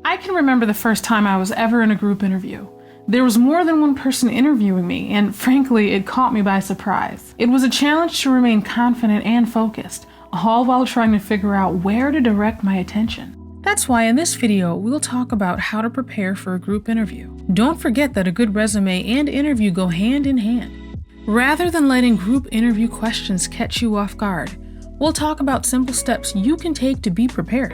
I can remember the first time I was ever in a group interview. There was more than one person interviewing me, and frankly, it caught me by surprise. It was a challenge to remain confident and focused, all while trying to figure out where to direct my attention. That's why in this video, we'll talk about how to prepare for a group interview. Don't forget that a good resume and interview go hand in hand. Rather than letting group interview questions catch you off guard, we'll talk about simple steps you can take to be prepared.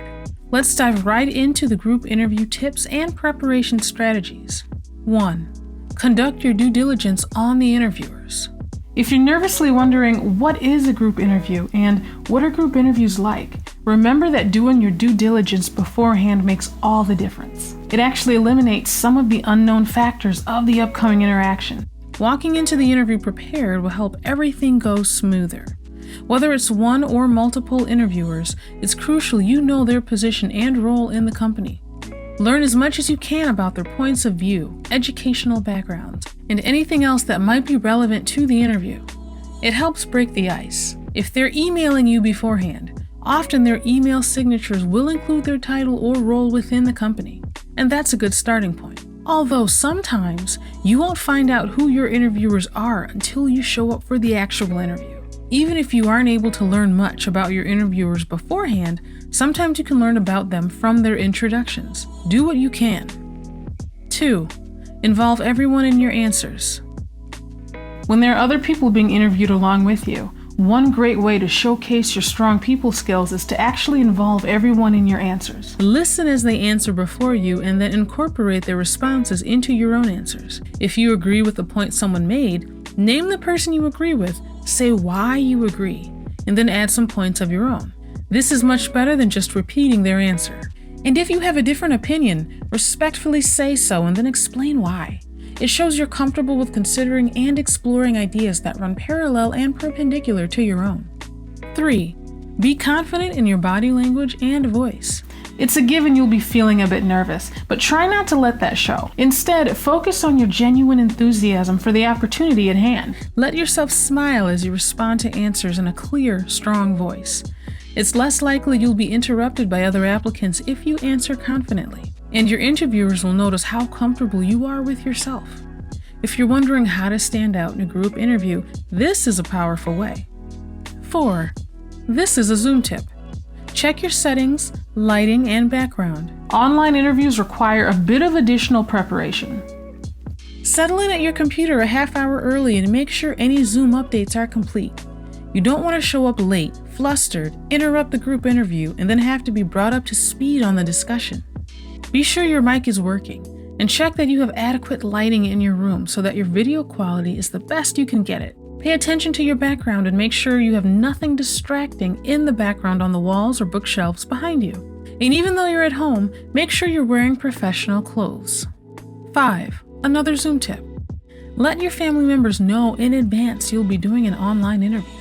Let's dive right into the group interview tips and preparation strategies. 1. Conduct your due diligence on the interviewers. If you're nervously wondering what is a group interview and what are group interviews like, remember that doing your due diligence beforehand makes all the difference. It actually eliminates some of the unknown factors of the upcoming interaction. Walking into the interview prepared will help everything go smoother. Whether it's one or multiple interviewers, it's crucial you know their position and role in the company. Learn as much as you can about their points of view, educational backgrounds, and anything else that might be relevant to the interview. It helps break the ice. If they're emailing you beforehand, often their email signatures will include their title or role within the company, and that's a good starting point. Although sometimes you won't find out who your interviewers are until you show up for the actual interview. Even if you aren't able to learn much about your interviewers beforehand, sometimes you can learn about them from their introductions. Do what you can. 2. Involve everyone in your answers. When there are other people being interviewed along with you, one great way to showcase your strong people skills is to actually involve everyone in your answers. Listen as they answer before you and then incorporate their responses into your own answers. If you agree with the point someone made, name the person you agree with, say why you agree, and then add some points of your own. This is much better than just repeating their answer. And if you have a different opinion, respectfully say so and then explain why. It shows you're comfortable with considering and exploring ideas that run parallel and perpendicular to your own. 3. Be confident in your body language and voice. It's a given you'll be feeling a bit nervous, but try not to let that show. Instead, focus on your genuine enthusiasm for the opportunity at hand. Let yourself smile as you respond to answers in a clear, strong voice. It's less likely you'll be interrupted by other applicants if you answer confidently, and your interviewers will notice how comfortable you are with yourself. If you're wondering how to stand out in a group interview, this is a powerful way. 4. This is a Zoom tip. Check your settings, lighting, and background. Online interviews require a bit of additional preparation. Settle in at your computer a half hour early and make sure any Zoom updates are complete. You don't want to show up late, flustered, interrupt the group interview, and then have to be brought up to speed on the discussion. Be sure your mic is working, and check that you have adequate lighting in your room so that your video quality is the best you can get it. Pay attention to your background and make sure you have nothing distracting in the background on the walls or bookshelves behind you. And even though you're at home, make sure you're wearing professional clothes. 5. Another Zoom tip. Let your family members know in advance you'll be doing an online interview.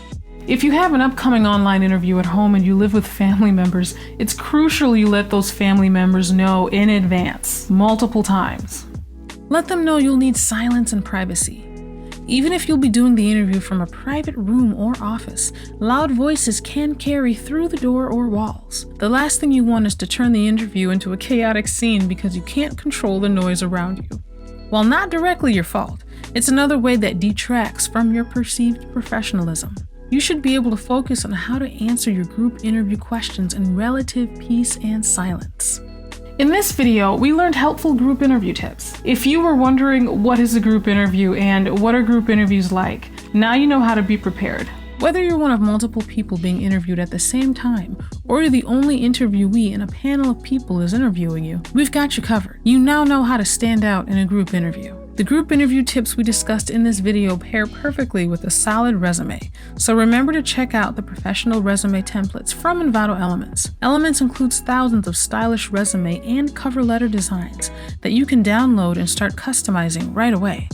If you have an upcoming online interview at home and you live with family members, it's crucial you let those family members know in advance, multiple times. Let them know you'll need silence and privacy. Even if you'll be doing the interview from a private room or office, loud voices can carry through the door or walls. The last thing you want is to turn the interview into a chaotic scene because you can't control the noise around you. While not directly your fault, it's another way that detracts from your perceived professionalism. You should be able to focus on how to answer your group interview questions in relative peace and silence. In this video, we learned helpful group interview tips. If you were wondering what is a group interview and what are group interviews like, now you know how to be prepared. Whether you're one of multiple people being interviewed at the same time, or you're the only interviewee and a panel of people is interviewing you, we've got you covered. You now know how to stand out in a group interview. The group interview tips we discussed in this video pair perfectly with a solid resume, so remember to check out the professional resume templates from Envato Elements. Elements includes thousands of stylish resume and cover letter designs that you can download and start customizing right away.